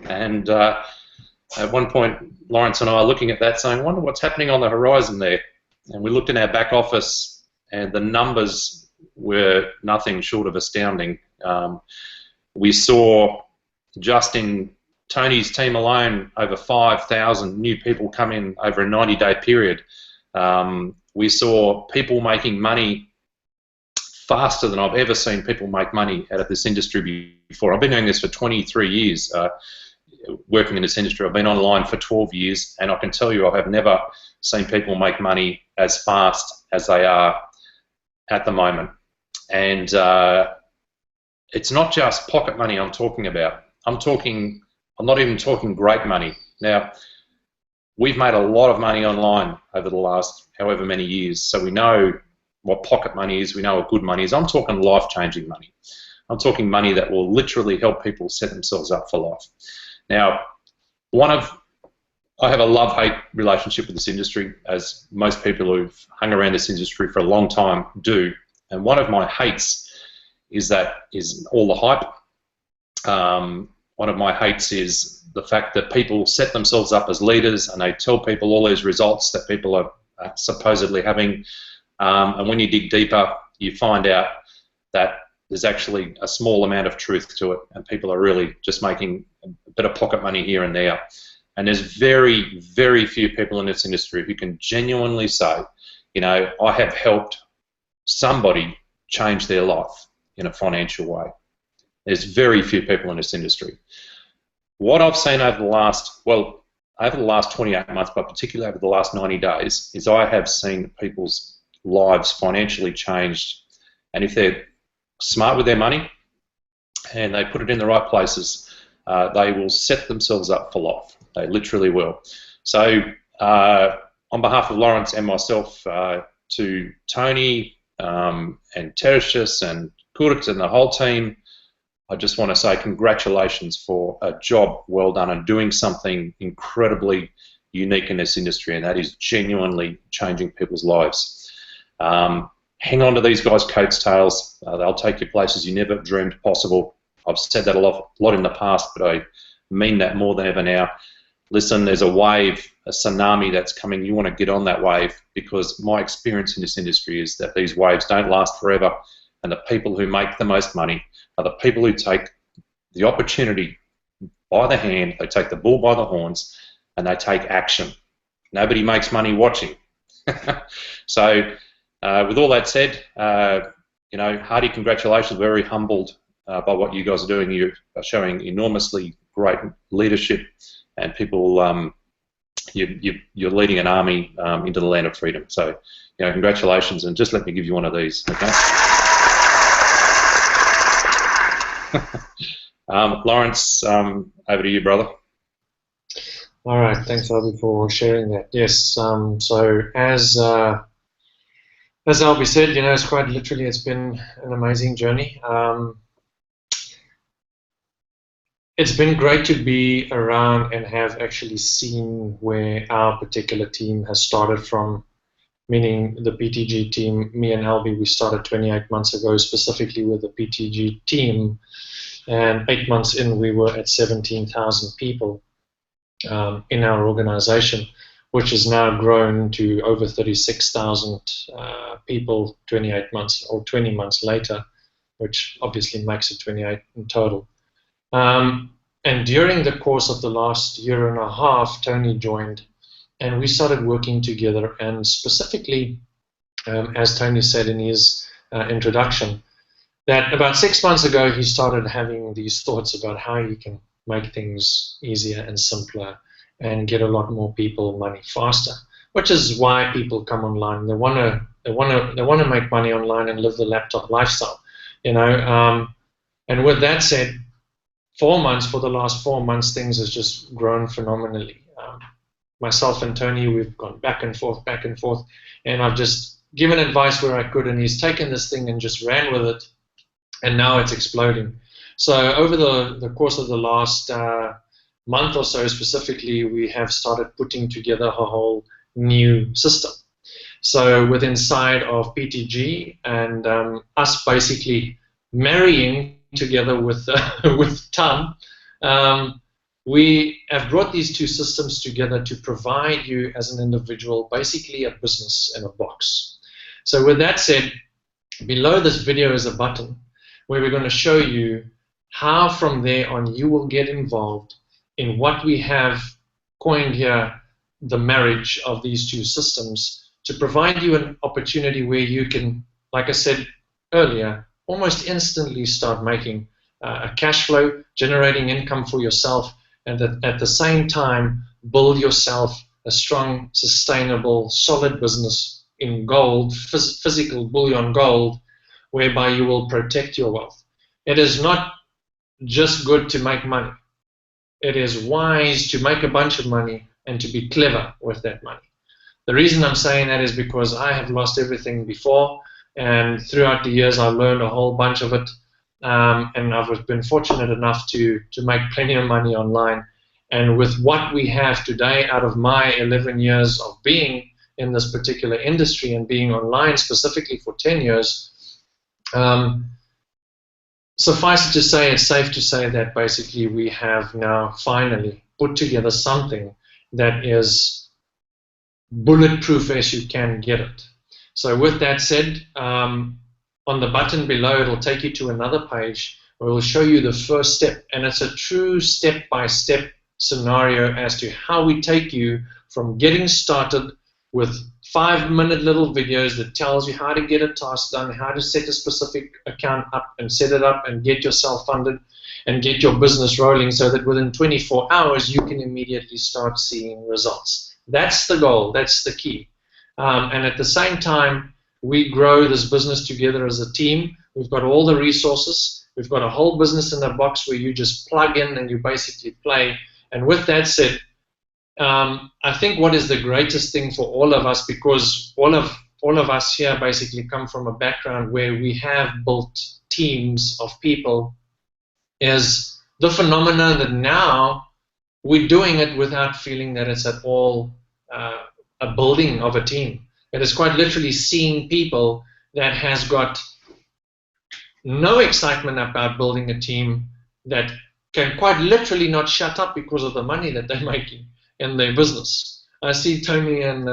And at one point, Lawrence and I are looking at that saying, I wonder what's happening on the horizon there. And we looked in our back office and the numbers were nothing short of astounding. We saw just in Tony's team alone over 5,000 new people come in over a 90-day period. We saw people making money faster than I've ever seen people make money out of this industry before. I've been doing this for 23 years, working in this industry. I've been online for 12 years, and I can tell you I have never seen people make money as fast as they are at the moment. And it's not just pocket money I'm talking about. I'm not even talking great money. Now, we've made a lot of money online over the last however many years, so we know what pocket money is, we know what good money is. I'm talking life-changing money. I'm talking money that will literally help people set themselves up for life. Now, I have a love-hate relationship with this industry, as most people who've hung around this industry for a long time do. And one of my hates is all the hype. One of my hates is the fact that people set themselves up as leaders and they tell people all these results that people are supposedly having. And when you dig deeper, you find out that there's actually a small amount of truth to it, and people are really just making a bit of pocket money here and there. And there's very, very few people in this industry who can genuinely say, you know, I have helped somebody change their life in a financial way. There's very few people in this industry. What I've seen over the last 28 months, but particularly over the last 90 days, is I have seen people's lives financially changed, and if they're smart with their money and they put it in the right places, they will set themselves up for life. They literally will. So on behalf of Lawrence and myself, to Tony and Tertius and Kurix and the whole team, I just want to say congratulations for a job well done and doing something incredibly unique in this industry, and that is genuinely changing people's lives. Hang on to these guys' coattails. They'll take you places you never dreamed possible. I've said that a lot in the past, but I mean that more than ever now. Listen, there's a wave, a tsunami that's coming. You want to get on that wave, because my experience in this industry is that these waves don't last forever, and the people who make the most money are the people who take the opportunity by the hand, they take the bull by the horns, and they take action. Nobody makes money watching. So, with all that said, you know, hearty congratulations. Very humbled by what you guys are doing. You are showing enormously great leadership, and people, you're leading an army into the land of freedom. So, you know, congratulations, and just let me give you one of these, okay? Lawrence, over to you, brother. All right, thanks, Albie, for sharing that. Yes, so as Albie said, you know, it's quite literally, it's been an amazing journey. It's been great to be around and have actually seen where our particular team has started from, meaning the PTG team. Me and Albie, we started 28 months ago, specifically with the PTG team, and 8 months in, we were at 17,000 people in our organization, which has now grown to over 36,000 people 28 months or 20 months later, which obviously makes it 28 in total. And during the course of the last year and a half, Tony joined, and we started working together. And specifically, as Tony said in his introduction, that about 6 months ago, he started having these thoughts about how he can make things easier and simpler and get a lot more people money faster, which is why people come online. They want to make money online and live the laptop lifestyle, you know. And with that said, for the last 4 months, things has just grown phenomenally. Myself and Tony, we've gone back and forth, and I've just given advice where I could, and he's taken this thing and just ran with it, and now it's exploding. So over the course of the last month or so specifically, we have started putting together a whole new system. So with inside of PTG and us basically marrying together with Tom, we have brought these two systems together to provide you as an individual basically a business in a box. So with that said, below this video is a button where we're going to show you how from there on you will get involved in what we have coined here, the marriage of these two systems, to provide you an opportunity where you can, like I said earlier, almost instantly start making a cash flow, generating income for yourself, and at the same time build yourself a strong, sustainable, solid business in gold, physical bullion gold, whereby you will protect your wealth. It is not just good to make money. It is wise to make a bunch of money and to be clever with that money. The reason I'm saying that is because I have lost everything before, and throughout the years I've learned a whole bunch of it, and I've been fortunate enough to make plenty of money online. And with what we have today, out of my 11 years of being in this particular industry and being online specifically for 10 years, suffice it to say, it's safe to say that basically we have now finally put together something that is bulletproof as you can get it. So with that said, on the button below, it'll take you to another page where we'll show you the first step, and it's a true step-by-step scenario as to how we take you from getting started with 5-minute little videos that tells you how to get a task done, how to set a specific account up and set it up and get yourself funded and get your business rolling so that within 24 hours you can immediately start seeing results. That's the goal, that's the key. And at the same time, we grow this business together as a team. We've got all the resources. We've got a whole business in a box where you just plug in and you basically play. And with that said, I think what is the greatest thing for all of us, because all of us here basically come from a background where we have built teams of people, is the phenomenon that now we're doing it without feeling that it's at all a building of a team. It is quite literally seeing people that has got no excitement about building a team, that can quite literally not shut up because of the money that they're making in their business. I see Tony and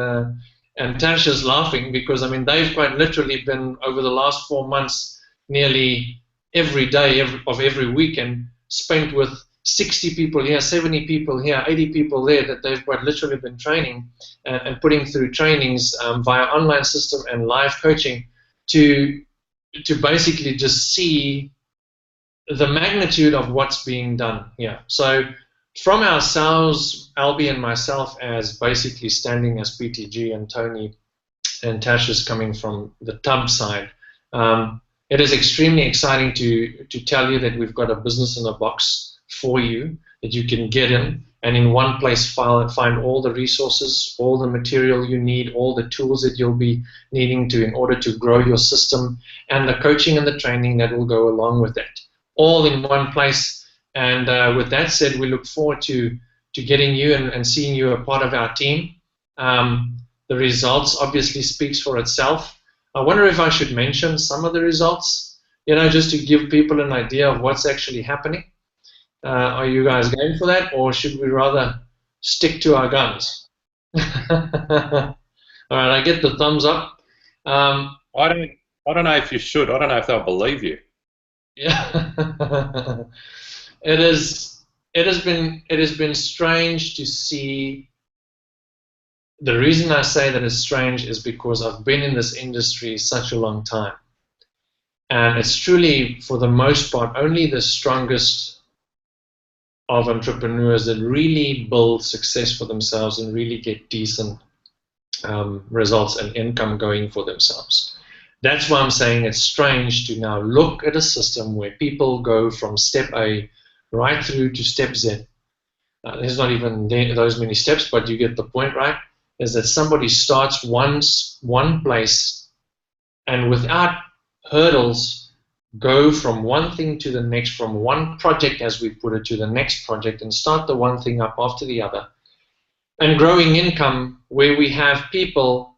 Tasha's laughing because, I mean, they've quite literally been, over the last 4 months, nearly every day of every weekend spent with 60 people here, 70 people here, 80 people there, that they've quite literally been training and putting through trainings via online system and live coaching to basically just see the magnitude of what's being done here. So from ourselves, Albie and myself as basically standing as PTG, and Tony and Tasha's coming from the TUB side, it is extremely exciting to tell you that we've got a business in a box for you that you can get in, and in one place find all the resources, all the material you need, all the tools that you'll be needing in order to grow your system, and the coaching and the training that will go along with that, all in one place. And with that said, we look forward to getting you and seeing you a part of our team. The results obviously speaks for itself. I wonder if I should mention some of the results, just to give people an idea of what's actually happening. Are you guys game for that, or should we rather stick to our guns? All right, I get the thumbs up. I don't know if you should. I don't know if they'll believe you. Yeah, it has been strange to see. The reason I say that it's strange is because I've been in this industry such a long time, and it's truly, for the most part, only the strongest of entrepreneurs that really build success for themselves and really get decent results and income going for themselves. That's why I'm saying it's strange to now look at a system where people go from step A right through to step Z. There's not even those many steps, but you get the point, right? Is that somebody starts one place and without hurdles go from one thing to the next, from one project, as we put it, to the next project, and start the one thing up after the other. And growing income, where we have people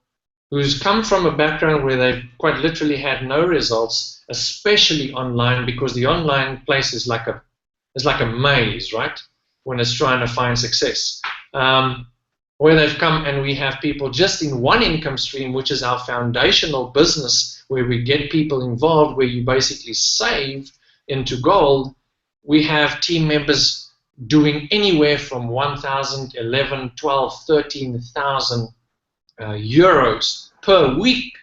who's come from a background where they've quite literally had no results, especially online, because the online place is like a maze, right? When it's trying to find success. Or where they've come and we have people just in one income stream, which is our foundational business, where we get people involved, where you basically save into gold. We have team members doing anywhere from 1,000, 11, 12, 13,000 euros per week.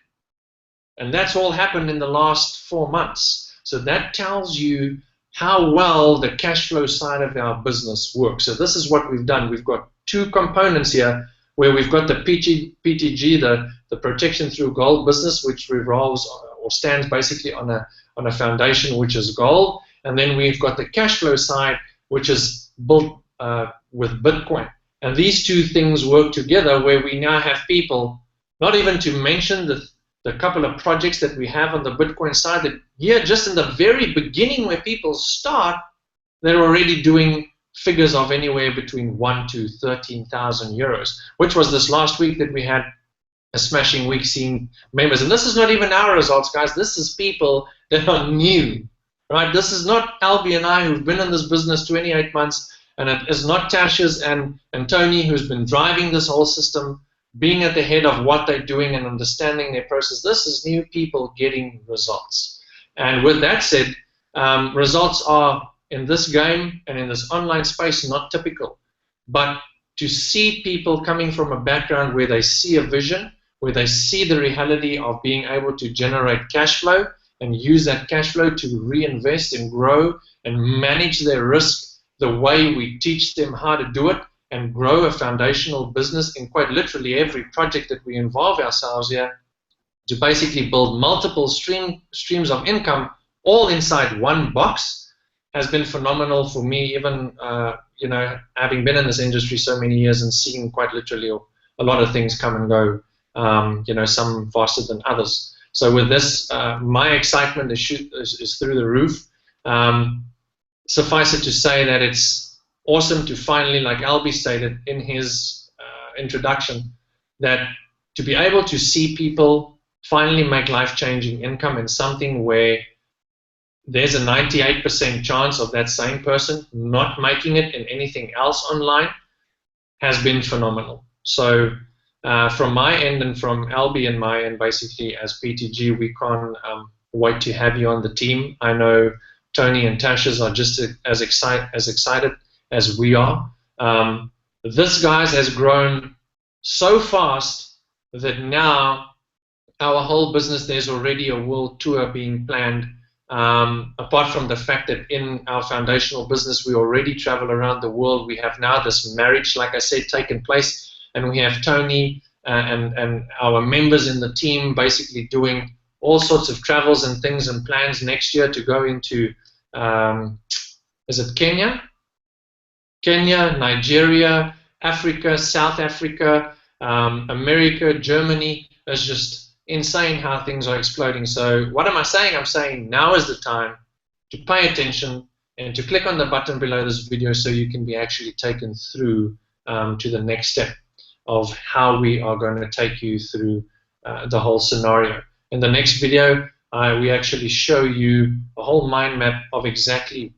And that's all happened in the last 4 months. So that tells you how well the cash flow side of our business works. So this is what we've done. We've got two components here, where we've got the PTG, the protection through gold business, which revolves or stands basically on a foundation which is gold. And then we've got the cash flow side, which is built with Bitcoin. And these two things work together, where we now have people, not even to mention the couple of projects that we have on the Bitcoin side, that here just in the very beginning where people start, they're already doing figures of anywhere between 1 to 13,000 euros, which was this last week that we had a smashing week seeing members. And this is not even our results, guys. This is people that are new, right? This is not Albie and I who've been in this business 28 months, and it is not Tasha's and Tony who's been driving this whole system, being at the head of what they're doing and understanding their process. This is new people getting results. And with that said, results are in this game and in this online space not typical. But to see people coming from a background where they see a vision, where they see the reality of being able to generate cash flow and use that cash flow to reinvest and grow and manage their risk the way we teach them how to do it, and grow a foundational business in quite literally every project that we involve ourselves here, to basically build multiple streams of income all inside one box, has been phenomenal for me, even you know, having been in this industry so many years and seeing quite literally a lot of things come and go, you know, some faster than others. So with this, my excitement is through the roof. Suffice it to say that it's awesome to finally, like Albie stated in his introduction, that to be able to see people finally make life-changing income in something where there's a 98% chance of that same person not making it in anything else online has been phenomenal. So from my end and from Albie and my end, basically as PTG, we can't wait to have you on the team. I know Tony and Tasha's are just as excited as we are. This, guys, has grown so fast that now our whole business, there's already a world tour being planned. Apart from the fact that in our foundational business we already travel around the world, we have now this marriage, like I said, taken place, and we have Tony and our members in the team basically doing all sorts of travels and things and plans next year to go into, is it Kenya? Kenya, Nigeria, Africa, South Africa, America, Germany. It's just insane how things are exploding. So what am I saying? I'm saying now is the time to pay attention and to click on the button below this video so you can be actually taken through to the next step of how we are going to take you through the whole scenario. In the next video, we actually show you a whole mind map of exactly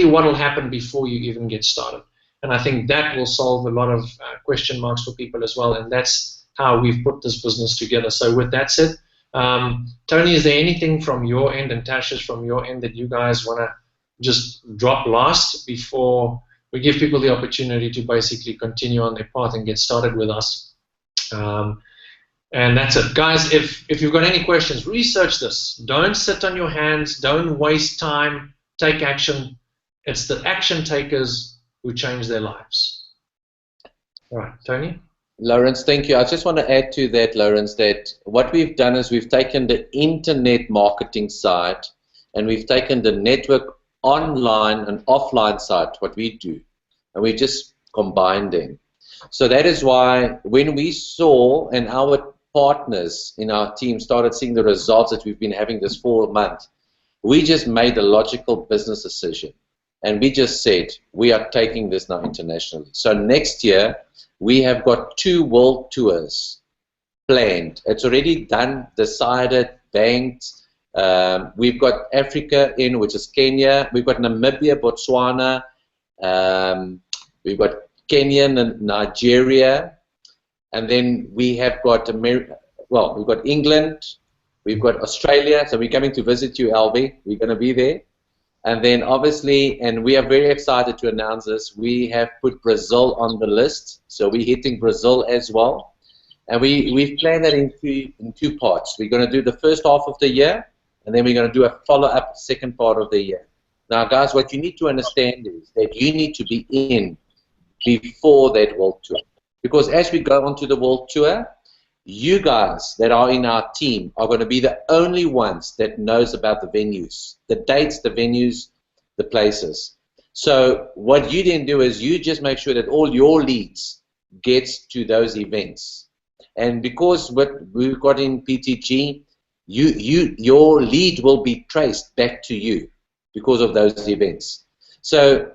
what will happen before you even get started. And I think that will solve a lot of question marks for people as well, and that's how we've put this business together. So with that said, Tony, is there anything from your end and Tasha's from your end that you guys want to just drop last before we give people the opportunity to basically continue on their path and get started with us? And that's it. Guys, if you've got any questions, research this. Don't sit on your hands. Don't waste time. Take action. It's the action takers who change their lives. All right, Tony? Lawrence, thank you. I just want to add to that, Lawrence, that what we've done is we've taken the internet marketing side and we've taken the network online and offline side, what we do, and we just combined them. So that is why when we saw and our partners in our team started seeing the results that we've been having this 4 months, we just made a logical business decision. And we just said, we are taking this now internationally. So next year, we have got 2 world tours planned. It's already done, decided, banked. We've got Africa in, which is Kenya. We've got Namibia, Botswana. We've got Kenya and Nigeria, and then we have got we've got England, we've got Australia, so we're coming to visit you, Albie. We're going to be there. And then obviously, and we are very excited to announce this, we have put Brazil on the list, so we're hitting Brazil as well. And we've planned that in two parts. We're going to do the first half of the year, and then we're going to do a follow-up second part of the year. Now, guys, what you need to understand is that you need to be in before that world tour. Because as we go onto the world tour, you guys that are in our team are going to be the only ones that knows about the venues, the dates, the venues, the places. So what you then do is you just make sure that all your leads gets to those events. And because what we've got in PTG, your lead will be traced back to you because of those events. So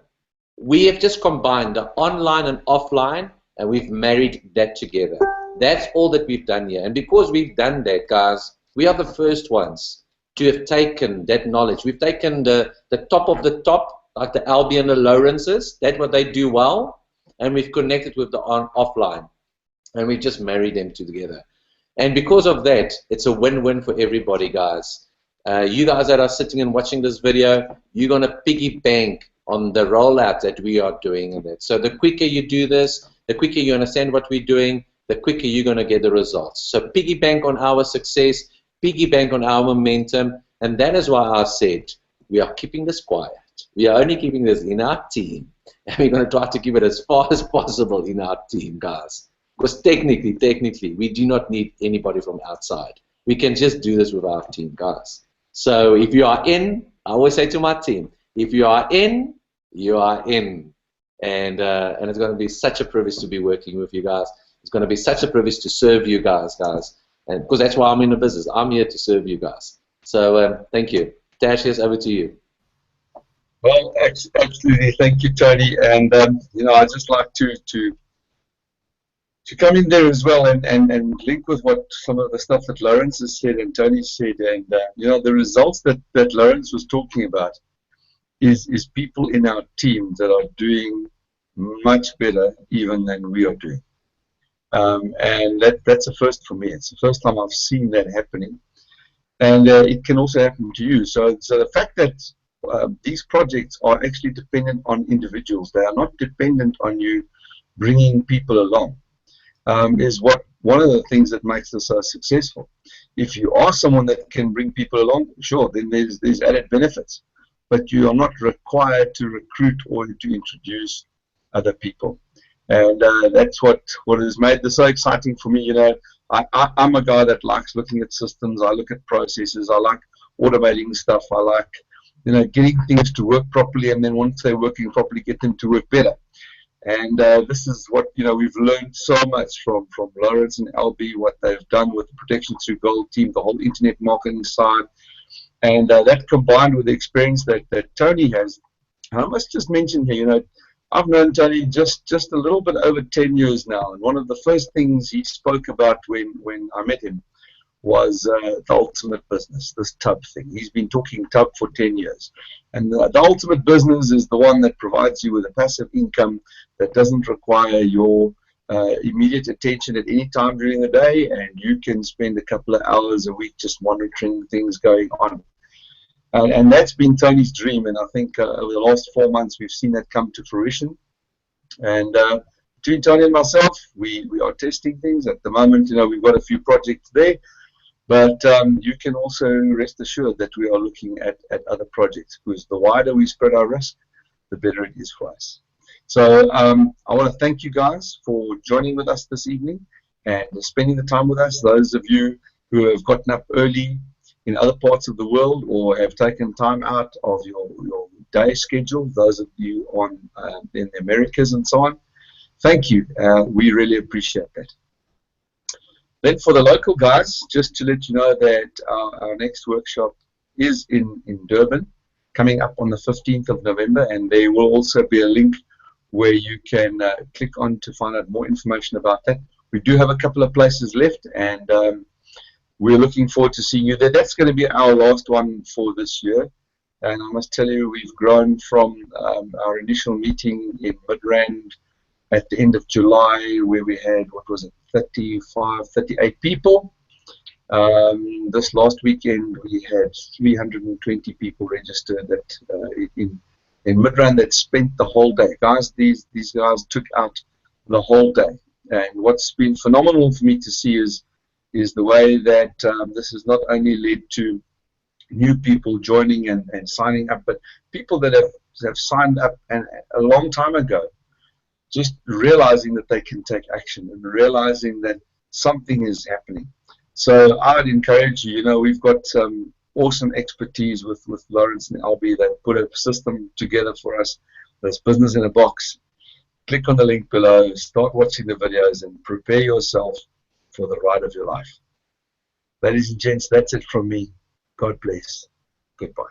we have just combined the online and offline, and we've married that together. That's all that we've done here. And because we've done that, guys, we are the first ones to have taken that knowledge. We've taken the top of the top, like the Albion and the Lawrences, that's what they do well, and we've connected with the offline. And we've just married them together. And because of that, it's a win-win for everybody, guys. You guys that are sitting and watching this video, you're going to piggy bank on the rollout that we are doing in that. So the quicker you do this, the quicker you understand what we're doing, the quicker you're going to get the results. So piggy bank on our success, piggy bank on our momentum, and that is why I said we are keeping this quiet. We are only keeping this in our team, and we're going to try to keep it as far as possible in our team, guys. Because technically, we do not need anybody from outside. We can just do this with our team, guys. So if you are in, I always say to my team, if you are in, you are in. And it's going to be such a privilege to be working with you guys. It's going to be such a privilege to serve you guys. And because that's why I'm in the business. I'm here to serve you guys. So thank you. Tertius, over to you. Well, absolutely. Thank you, Tony. And, I'd just like to come in there as well and link with what some of the stuff that Lawrence has said and Tony said. And, the results that Lawrence was talking about is people in our team that are doing much better even than we are doing. And that's a first for me. It's the first time I've seen that happening. And it can also happen to you. So the fact that these projects are actually dependent on individuals, they are not dependent on you bringing people along, is one of the things that makes us so successful. If you are someone that can bring people along, sure, then there's added benefits. But you are not required to recruit or to introduce other people. And that's what has made this so exciting for me. I'm a guy that likes looking at systems. I look at processes. I like automating stuff. I like, getting things to work properly, and then once they're working properly, get them to work better. And this is what, we've learned so much from Lawrence and LB, what they've done with the Protection Through Gold team, the whole internet marketing side. And that combined with the experience that Tony has. And I must just mention here, I've known Tony just a little bit over 10 years now, and one of the first things he spoke about when I met him was the ultimate business, this tub thing. He's been talking tub for 10 years. And the ultimate business is the one that provides you with a passive income that doesn't require your immediate attention at any time during the day, and you can spend a couple of hours a week just monitoring things going on. And that's been Tony's dream, and I think over the last 4 months we've seen that come to fruition. And between Tony and myself, we are testing things. At the moment, we've got a few projects there, but you can also rest assured that we are looking at other projects, because the wider we spread our risk, the better it is for us. So I want to thank you guys for joining with us this evening and spending the time with us. Those of you who have gotten up early in other parts of the world or have taken time out of your day schedule, those of you in the Americas and so on, thank you. We really appreciate that. Then for the local guys, just to let you know that our next workshop is in Durban, coming up on the 15th of November, and there will also be a link where you can click on to find out more information about that. We do have a couple of places left, and we're looking forward to seeing you there. That's going to be our last one for this year. And I must tell you, we've grown from our initial meeting in Midrand at the end of July, where we had, what was it, 35, 38 people. This last weekend we had 320 people registered that in Midrand that spent the whole day. Guys, these guys took out the whole day. And what's been phenomenal for me to see is the way that this has not only led to new people joining and signing up, but people that have signed up a long time ago, just realizing that they can take action and realizing that something is happening. So I would encourage you, we've got some awesome expertise with Lawrence and Albie that put a system together for us. There's Business in a Box. Click on the link below, start watching the videos, and prepare yourself for the ride of your life. Ladies and gents, that's it from me. God bless. Goodbye.